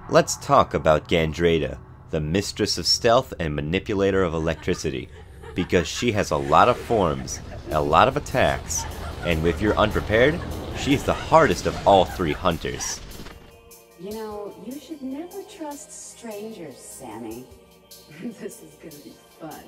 Let's talk about Gandrayda, the mistress of stealth and manipulator of electricity, because she has a lot of forms, a lot of attacks, and if you're unprepared, she's the hardest of all three hunters. You know, you should never trust strangers, Sammy. This is gonna be fun.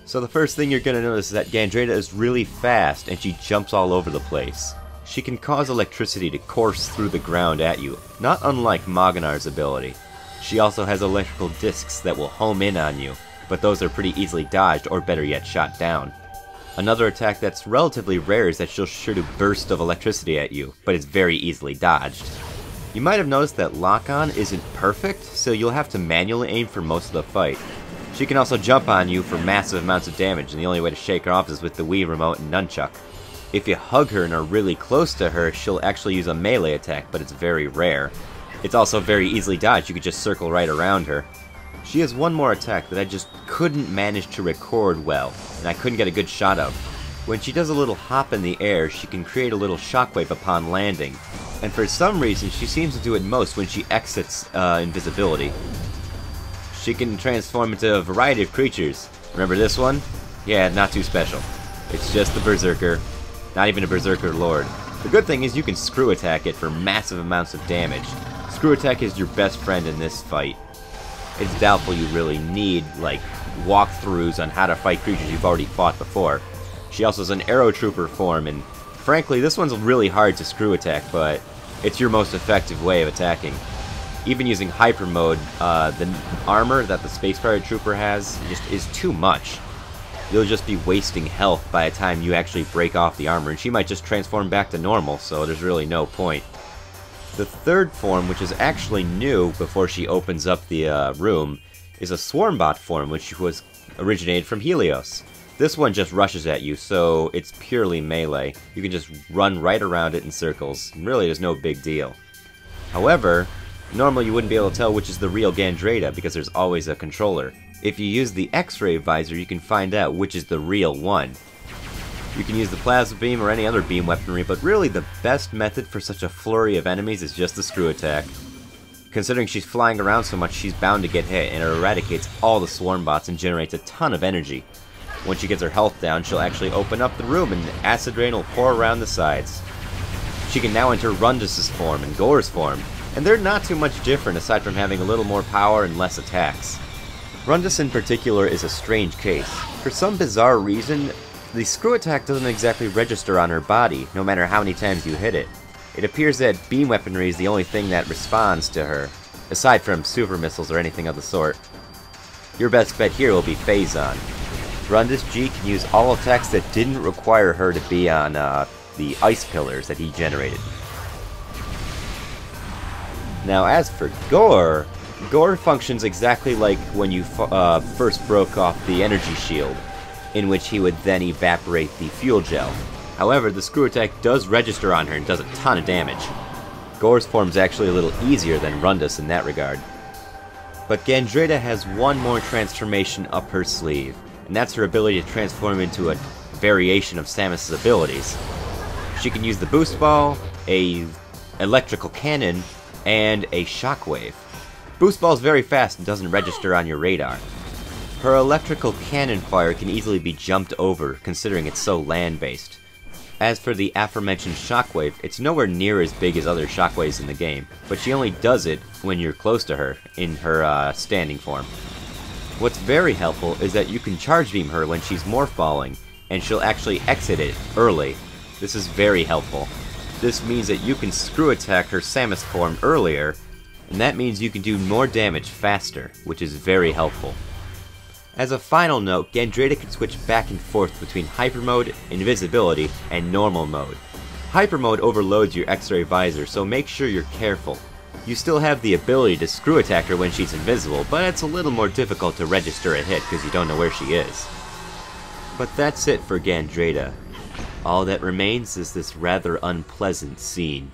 So the first thing you're gonna notice is that Gandrayda is really fast and she jumps all over the place. She can cause electricity to course through the ground at you, not unlike Maganar's ability. She also has electrical discs that will home in on you, but those are pretty easily dodged or better yet shot down. Another attack that's relatively rare is that she'll shoot a burst of electricity at you, but it's very easily dodged. You might have noticed that lock-on isn't perfect, so you'll have to manually aim for most of the fight. She can also jump on you for massive amounts of damage, and the only way to shake her off is with the Wii remote and nunchuck. If you hug her and are really close to her, she'll actually use a melee attack, but it's very rare. It's also very easily dodged, you could just circle right around her. She has one more attack that I just couldn't manage to record well, and I couldn't get a good shot of. When she does a little hop in the air, she can create a little shockwave upon landing, and for some reason she seems to do it most when she exits invisibility. She can transform into a variety of creatures. Remember this one? Yeah, not too special. It's just the Berserker. Not even a Berserker Lord. The good thing is you can screw attack it for massive amounts of damage. Screw attack is your best friend in this fight. It's doubtful you really need, like, walkthroughs on how to fight creatures you've already fought before. She also has an Arrow Trooper form, and frankly, this one's really hard to screw attack, but it's your most effective way of attacking. Even using Hyper Mode, the armor that the Space Pirate Trooper has just is too much. You'll just be wasting health by the time you actually break off the armor, and she might just transform back to normal, so there's really no point. The third form, which is actually new before she opens up the room, is a Swarmbot form, which was originated from Helios. This one just rushes at you, so it's purely melee. You can just run right around it in circles. Really, there's no big deal. However, normally you wouldn't be able to tell which is the real Gandrayda, because there's always a controller. If you use the X-ray visor, you can find out which is the real one. You can use the plasma beam or any other beam weaponry, but really the best method for such a flurry of enemies is just the screw attack. Considering she's flying around so much, she's bound to get hit, and it eradicates all the swarm bots and generates a ton of energy. Once she gets her health down, she'll actually open up the room and acid rain will pour around the sides. She can now enter Rundus's form and Gore's form, and they're not too much different aside from having a little more power and less attacks. Rundus in particular is a strange case. For some bizarre reason, the screw attack doesn't exactly register on her body, no matter how many times you hit it. It appears that beam weaponry is the only thing that responds to her, aside from super missiles or anything of the sort. Your best bet here will be Phazon. Rundus G can use all attacks that didn't require her to be on the ice pillars that he generated. Now as for Gore, Gore functions exactly like when you first broke off the energy shield, in which he would then evaporate the fuel gel. However, the screw attack does register on her and does a ton of damage. Gore's form is actually a little easier than Rundus in that regard. But Gandrayda has one more transformation up her sleeve, and that's her ability to transform into a variation of Samus's abilities. She can use the boost ball, a electrical cannon, and a shockwave. Boost Ball is very fast and doesn't register on your radar. Her electrical cannon fire can easily be jumped over, considering it's so land-based. As for the aforementioned shockwave, it's nowhere near as big as other shockwaves in the game, but she only does it when you're close to her, in her standing form. What's very helpful is that you can charge beam her when she's morph balling, and she'll actually exit it early. This is very helpful. This means that you can screw attack her Samus form earlier, and that means you can do more damage faster, which is very helpful. As a final note, Gandrayda can switch back and forth between Hyper Mode, Invisibility, and Normal Mode. Hyper Mode overloads your X-ray visor, so make sure you're careful. You still have the ability to screw attack her when she's invisible, but it's a little more difficult to register a hit because you don't know where she is. But that's it for Gandrayda. All that remains is this rather unpleasant scene.